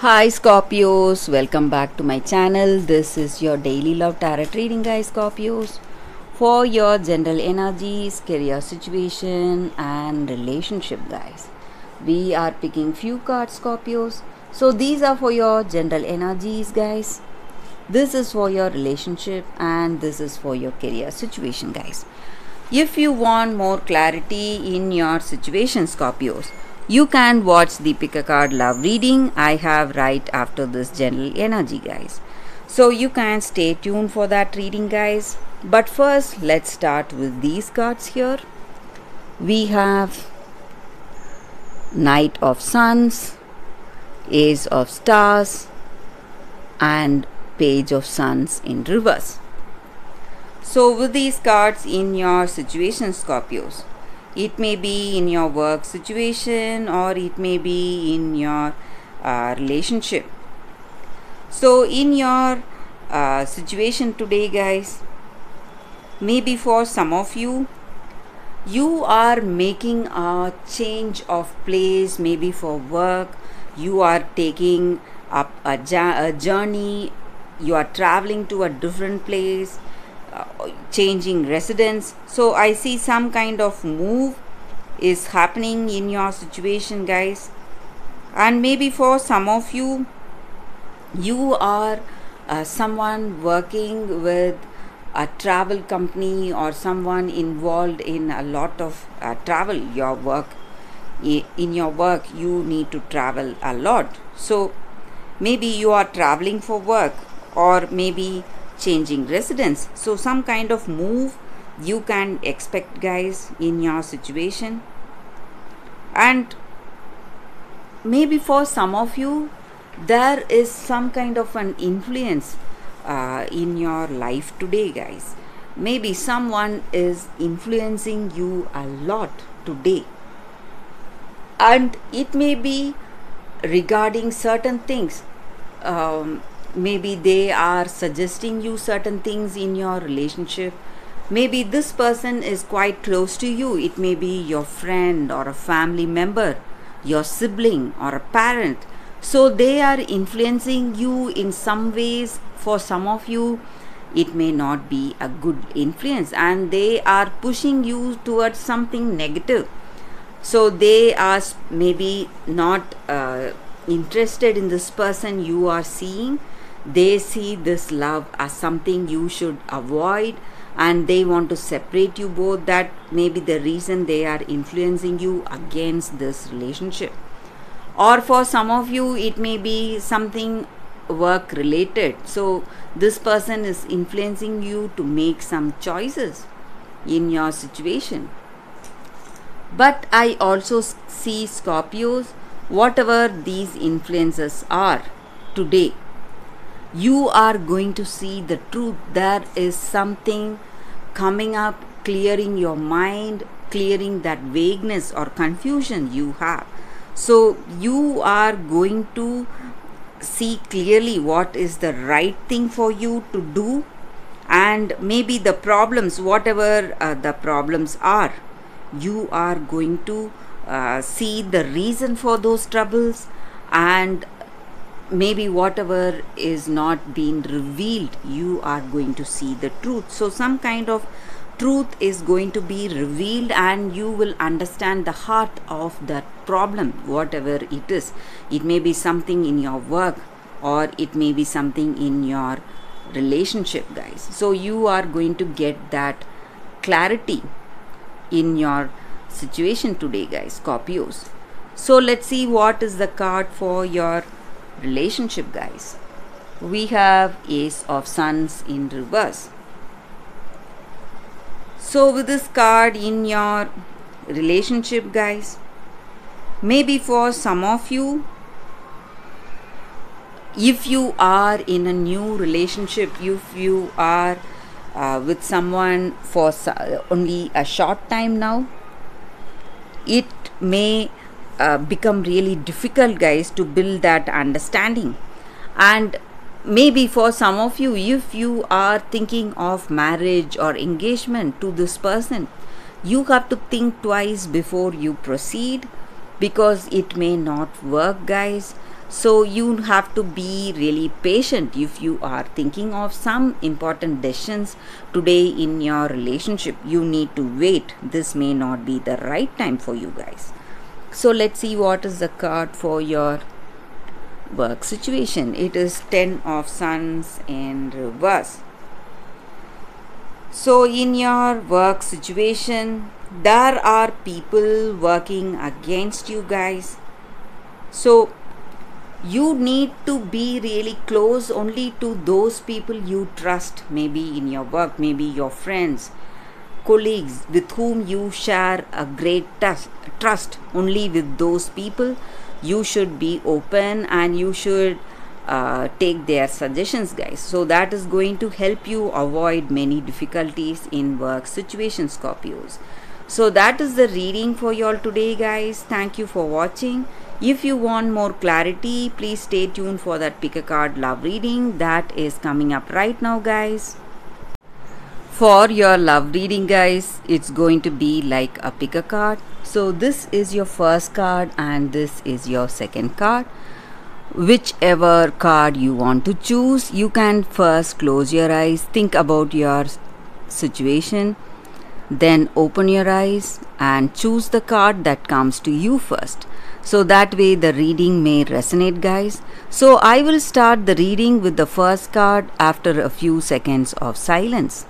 Hi Scorpios, welcome back to my channel. This is your daily love tarot reading, guys. Scorpios, for your general energies, career situation and relationship, guys. We are picking few cards, Scorpios. So these are for your general energies, guys. This is for your relationship and this is for your career situation, guys. If you want more clarity in your situation, Scorpios, you can watch the pick a card love reading I have right after this general energy, guys. So you can stay tuned for that reading, guys. But first, let's start with these cards here. We have Knight of Suns, Ace of Stars and Page of Suns in reverse. So with these cards in your situation, Scorpios, it may be in your work situation or it may be in your relationship. So in your situation today, guys, maybe for some of you, you are making a change of place, maybe for work. You are taking up a journey. You are traveling to a different place. Changing residence. So I see some kind of move is happening in your situation, guys. And maybe for some of you, you are someone working with a travel company or someone involved in a lot of travel. Your work, in your work you need to travel a lot. So maybe you are traveling for work or maybe changing residence. So some kind of move you can expect, guys, in your situation. And maybe for some of you, there is some kind of an influence in your life today, guys. Maybe someone is influencing you a lot today, and it may be regarding certain things. Maybe they are suggesting you certain things in your relationship. Maybe this person is quite close to you. It may be your friend or a family member, your sibling or a parent. So they are influencing you in some ways. For some of you, it may not be a good influence and they are pushing you towards something negative. So they are maybe not interested in this person you are seeing. They see this love as something you should avoid and they want to separate you both. That may be the reason they are influencing you against this relationship. Or for some of you, it may be something work related. So this person is influencing you to make some choices in your situation. But I also see, Scorpios, whatever these influences are today, you are going to see the truth. There is something coming up, clearing your mind, clearing that vagueness or confusion you have. So you are going to see clearly what is the right thing for you to do, and maybe the problems, whatever the problems are, you are going to see the reason for those troubles, and maybe whatever is not being revealed, you are going to see the truth. So some kind of truth is going to be revealed and you will understand the heart of that problem, whatever it is. It may be something in your work or it may be something in your relationship, guys. So you are going to get that clarity in your situation today, guys, Scorpios. So let's see what is the card for your relationship, guys. We have Ace of Suns in reverse. So with this card in your relationship, guys, maybe for some of you, if you are in a new relationship, if you are with someone for only a short time now, it may become really difficult, guys, to build that understanding. And maybe for some of you, if you are thinking of marriage or engagement to this person, you have to think twice before you proceed, because it may not work, guys. So you have to be really patient if you are thinking of some important decisions today in your relationship. You need to wait. This may not be the right time for you guys. So let's see what is the card for your work situation. It is 10 of Suns in reverse. So in your work situation, there are people working against you guys. So you need to be really close only to those people you trust, maybe in your work, maybe your friends, colleagues with whom you share a great trust. Only with those people you should be open, and you should take their suggestions, guys. So that is going to help you avoid many difficulties in work situations, Scorpios. So that is the reading for you all today, guys. Thank you for watching. If you want more clarity, please stay tuned for that pick a card love reading that is coming up right now, guys. For your love reading, guys, it's going to be like a pick a card. So this is your first card and this is your second card. Whichever card you want to choose, you can first close your eyes, think about your situation, then open your eyes and choose the card that comes to you first. So that way the reading may resonate, guys. So I will start the reading with the first card after a few seconds of silence.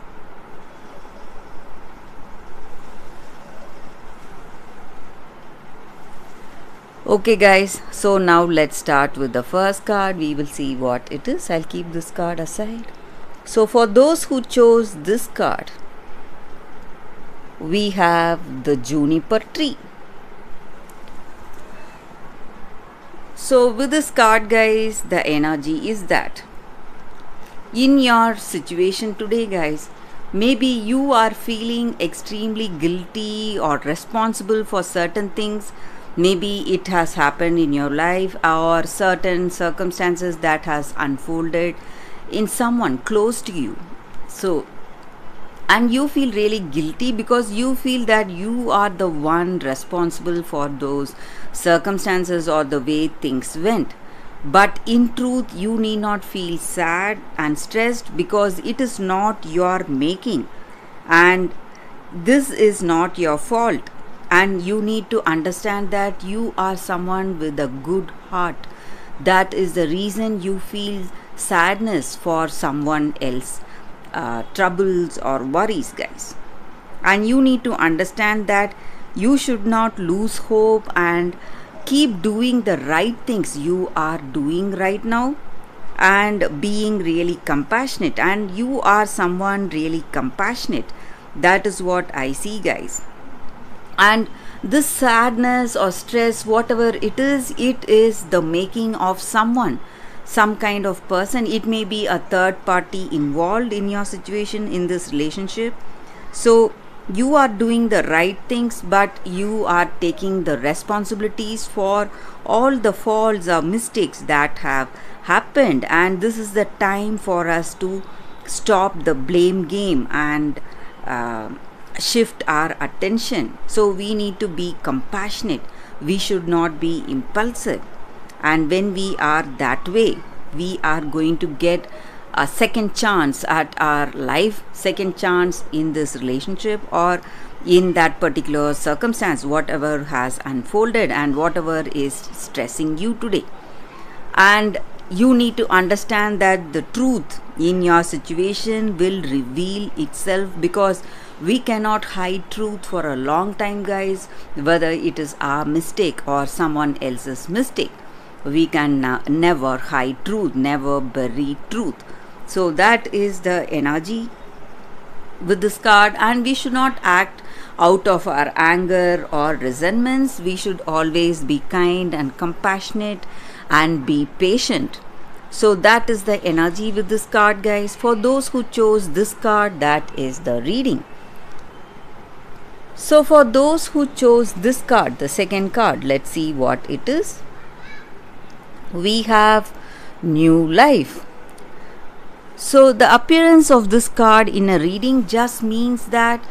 Okay guys, so now let's start with the first card. We will see what it is. I'll keep this card aside. So for those who chose this card, we have the juniper tree. So with this card, guys, the energy is that in your situation today, guys, maybe you are feeling extremely guilty or responsible for certain things. Maybe it has happened in your life or certain circumstances that has unfolded in someone close to you. So, and you feel really guilty because you feel that you are the one responsible for those circumstances or the way things went. But in truth, you need not feel sad and stressed because it is not your making and this is not your fault. And you need to understand that you are someone with a good heart. That is the reason you feel sadness for someone else. Troubles or worries, guys. And you need to understand that you should not lose hope and keep doing the right things you are doing right now and being really compassionate. And you are someone really compassionate. That is what I see, guys. And this sadness or stress, whatever it is the making of someone, some kind of person. It may be a third party involved in your situation, in this relationship. So you are doing the right things, but you are taking the responsibilities for all the faults or mistakes that have happened. And this is the time for us to stop the blame game and shift our attention. So we need to be compassionate. We should not be impulsive. And when we are that way, we are going to get a second chance at our life, second chance in this relationship or in that particular circumstance, whatever has unfolded and whatever is stressing you today. And you need to understand that the truth in your situation will reveal itself, because we cannot hide truth for a long time, guys, whether it is our mistake or someone else's mistake. We can never hide truth, never bury truth. So that is the energy with this card. And we should not act out of our anger or resentments. We should always be kind and compassionate and be patient. So that is the energy with this card, guys. For those who chose this card, that is the reading. So for those who chose this card, the second card, let's see what it is. We have new life. So the appearance of this card in a reading just means that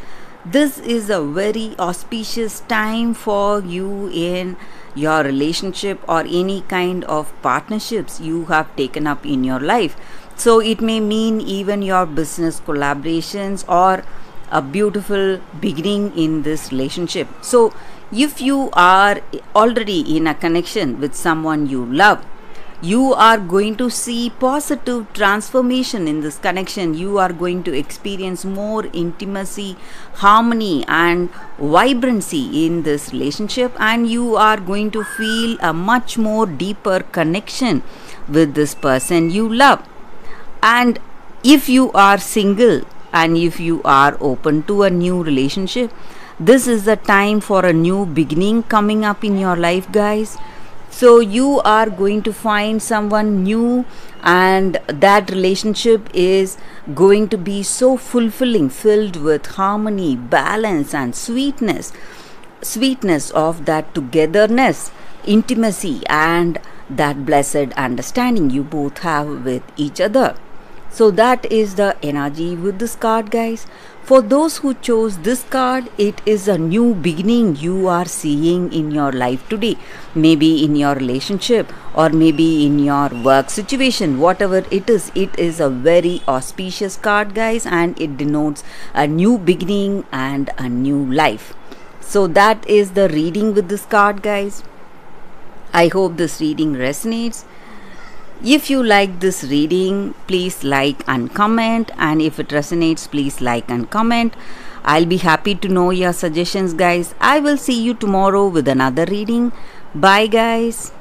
This is a very auspicious time for you in your relationship or any kind of partnerships you have taken up in your life. So it may mean even your business collaborations or a beautiful beginning in this relationship. So if you are already in a connection with someone you love, you are going to see positive transformation in this connection. You are going to experience more intimacy, harmony and vibrancy in this relationship, and you are going to feel a much more deeper connection with this person you love. And if you are single and if you are open to a new relationship, this is the time for a new beginning coming up in your life, guys. So you are going to find someone new, and that relationship is going to be so fulfilling, filled with harmony, balance and sweetness of that togetherness, intimacy and that blessed understanding you both have with each other. So that is the energy with this card, guys. For those who chose this card, it is a new beginning you are seeing in your life today. Maybe in your relationship or maybe in your work situation, whatever it is a very auspicious card, guys, and it denotes a new beginning and a new life. So that is the reading with this card, guys. I hope this reading resonates. If you like this reading, please like and comment, and if it resonates, please like and comment. I'll be happy to know your suggestions, guys. I will see you tomorrow with another reading. Bye, guys.